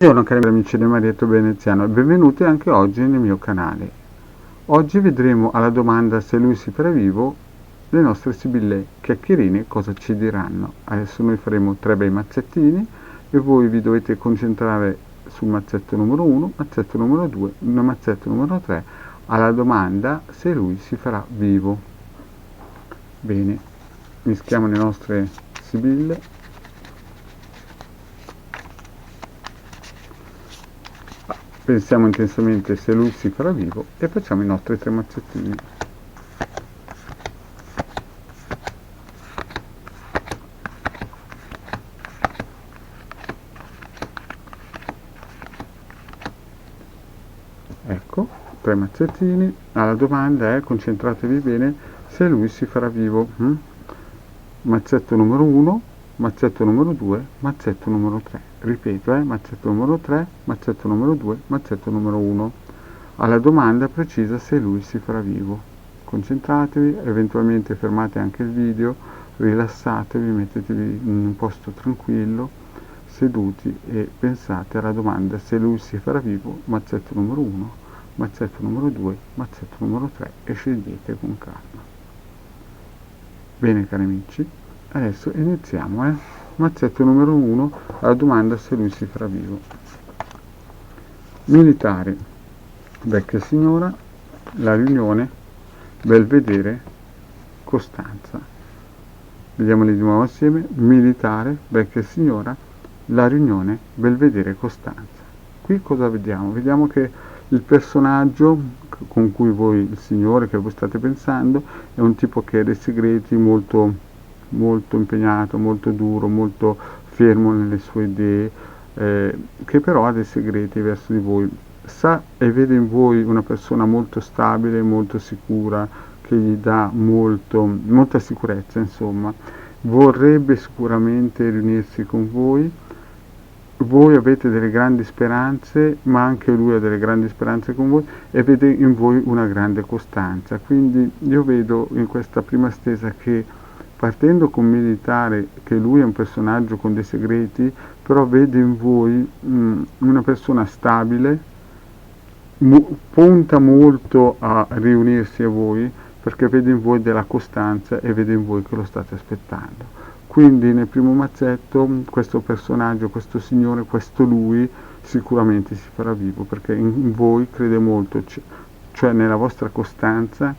Buongiorno cari amici di Marietto Veneziano e benvenuti anche oggi nel mio canale. Oggi vedremo alla domanda se lui si farà vivo le nostre sibille chiacchierine cosa ci diranno. Adesso noi faremo 3 bei mazzettini e voi vi dovete concentrare sul mazzetto numero 1, mazzetto numero 2, mazzetto numero 3 alla domanda se lui si farà vivo. Bene, mischiamo le nostre sibille. Pensiamo intensamente se lui si farà vivo e facciamo i nostri 3 mazzettini. Ecco, 3 mazzettini. Alla domanda è concentratevi bene se lui si farà vivo. Mazzetto numero 1, mazzetto numero 2, mazzetto numero 3. Ripeto, mazzetto numero 3, mazzetto numero 2, mazzetto numero 1. Alla domanda precisa se lui si farà vivo. Concentratevi, eventualmente fermate anche il video, rilassatevi, mettetevi in un posto tranquillo, seduti e pensate alla domanda se lui si farà vivo, mazzetto numero 1, mazzetto numero 2, mazzetto numero 3 e scegliete con calma. Bene cari amici, adesso iniziamo. Mazzetto numero 1, alla domanda se lui si farà vivo. Militare, vecchia signora, la riunione, Belvedere, Costanza. Vediamoli di nuovo assieme. Militare, vecchia signora, la riunione, Belvedere, Costanza. Qui cosa vediamo? Vediamo che il personaggio con cui voi, il signore che voi state pensando, è un tipo che ha dei segreti molto impegnato, molto duro, molto fermo nelle sue idee, che però ha dei segreti verso di voi. Sa e vede in voi una persona molto stabile, molto sicura, che gli dà molta sicurezza, insomma. Vorrebbe sicuramente riunirsi con voi. Voi avete delle grandi speranze, ma anche lui ha delle grandi speranze con voi e vede in voi una grande costanza. Quindi io vedo in questa prima stesa che partendo con Militare, che lui è un personaggio con dei segreti, però vede in voi una persona stabile, punta molto a riunirsi a voi perché vede in voi della costanza e vede in voi che lo state aspettando. Quindi nel primo mazzetto questo personaggio, questo signore, questo lui sicuramente si farà vivo perché in voi crede molto, cioè nella vostra costanza,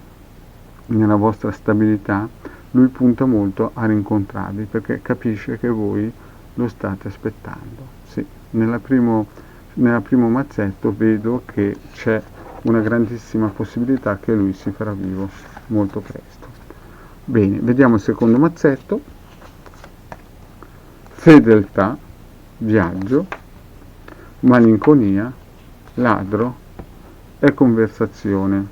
nella vostra stabilità. Lui punta molto a rincontrarvi perché capisce che voi lo state aspettando. Sì, nel primo mazzetto vedo che c'è una grandissima possibilità che lui si farà vivo molto presto. Bene, vediamo il secondo mazzetto. Fedeltà, viaggio, malinconia, ladro e conversazione.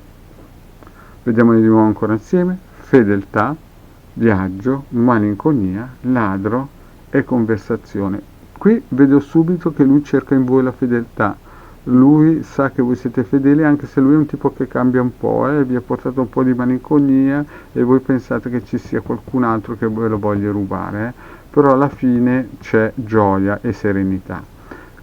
Vediamoli di nuovo ancora insieme. Fedeltà, viaggio, malinconia, ladro e conversazione. Qui vedo subito che lui cerca in voi la fedeltà. Lui sa che voi siete fedeli, anche se lui è un tipo che cambia un po', vi ha portato un po' di malinconia e voi pensate che ci sia qualcun altro che ve lo voglia rubare, però alla fine c'è gioia e serenità.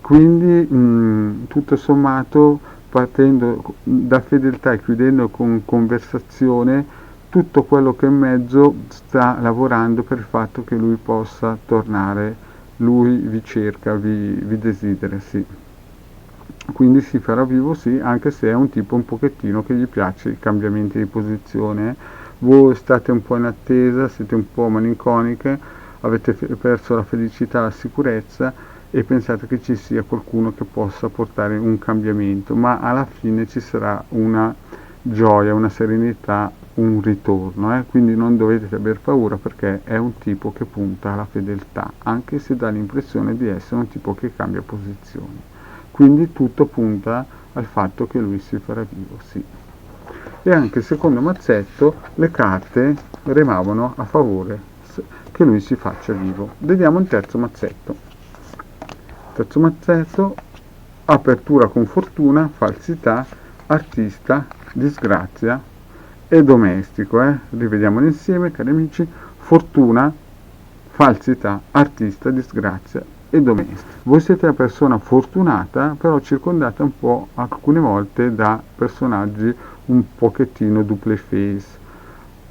Quindi tutto sommato, partendo da fedeltà e chiudendo con conversazione, tutto quello che è in mezzo sta lavorando per il fatto che lui possa tornare, lui vi cerca, vi desidera, sì. Quindi si farà vivo, sì, anche se è un tipo un pochettino che gli piace i cambiamenti di posizione. Voi state un po' in attesa, siete un po' malinconiche, avete perso la felicità, la sicurezza e pensate che ci sia qualcuno che possa portare un cambiamento, ma alla fine ci sarà una gioia, una serenità, un ritorno, quindi non dovete aver paura perché è un tipo che punta alla fedeltà, anche se dà l'impressione di essere un tipo che cambia posizione. Quindi tutto punta al fatto che lui si farà vivo, sì. E anche il secondo mazzetto le carte remavano a favore che lui si faccia vivo. Vediamo il terzo mazzetto. Terzo mazzetto, apertura con fortuna, falsità, artista, disgrazia e domestico. Rivediamolo insieme, cari amici. Fortuna, falsità, artista, disgrazia e domestico. Voi siete una persona fortunata, però circondata un po' alcune volte da personaggi un pochettino double face.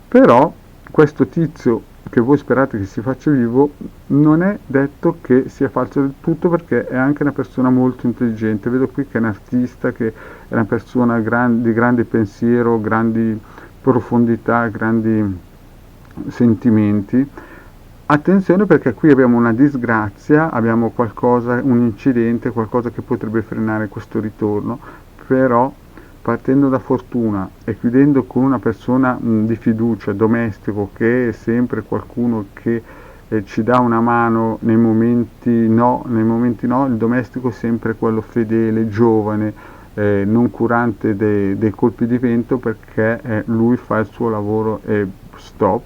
Però questo tizio che voi sperate che si faccia vivo non è detto che sia falso del tutto, perché è anche una persona molto intelligente. Vedo qui che è un artista, che è una persona di grande pensiero, grandi profondità, grandi sentimenti. Attenzione, perché qui abbiamo una disgrazia, abbiamo qualcosa, un incidente, qualcosa che potrebbe frenare questo ritorno, però partendo da fortuna e chiudendo con una persona di fiducia, domestico, che è sempre qualcuno che ci dà una mano nei momenti no, il domestico è sempre quello fedele, giovane, non curante dei colpi di vento, perché lui fa il suo lavoro e stop.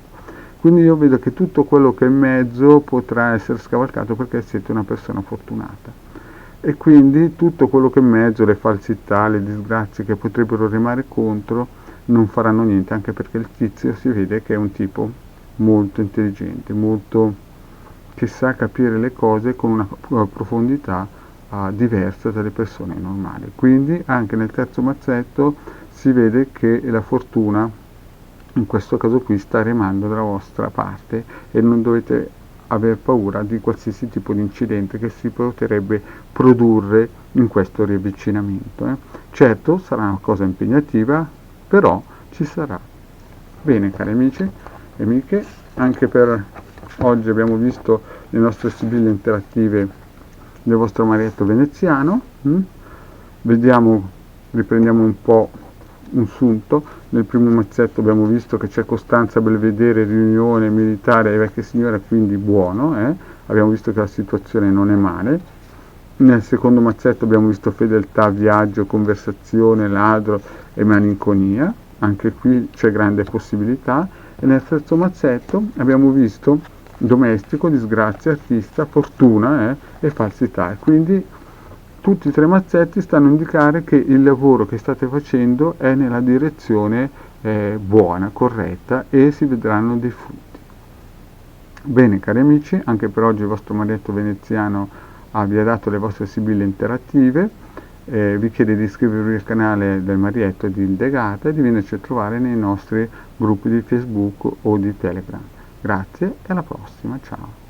Quindi io vedo che tutto quello che è in mezzo potrà essere scavalcato, perché siete una persona fortunata. E quindi tutto quello che è in mezzo, le falsità, le disgrazie che potrebbero remare contro, non faranno niente, anche perché il tizio si vede che è un tipo molto intelligente, molto, che sa capire le cose con una profondità diversa dalle persone normali. Quindi anche nel terzo mazzetto si vede che la fortuna in questo caso qui sta remando dalla vostra parte, e non dovete aver paura di qualsiasi tipo di incidente che si potrebbe produrre in questo riavvicinamento. Certo, sarà una cosa impegnativa, però ci sarà. Bene, cari amici e amiche, anche per oggi abbiamo visto le nostre sibille interattive del vostro marietto veneziano. Vediamo, riprendiamo un po' un sunto. Nel primo mazzetto abbiamo visto che c'è Costanza Belvedere, riunione militare e vecchia signora, quindi buono, abbiamo visto che la situazione non è male. Nel secondo mazzetto abbiamo visto fedeltà, viaggio, conversazione, ladro e malinconia, anche qui c'è grande possibilità. E nel terzo mazzetto abbiamo visto domestico, disgrazia, artista, fortuna e falsità. E quindi tutti e tre i mazzetti stanno a indicare che il lavoro che state facendo è nella direzione buona, corretta, e si vedranno dei frutti. Bene, cari amici, anche per oggi il vostro marietto veneziano vi ha dato le vostre sibille interattive. Vi chiedo di iscrivervi al canale del marietto e di Ildegata e di venirci a trovare nei nostri gruppi di Facebook o di Telegram. Grazie e alla prossima, ciao.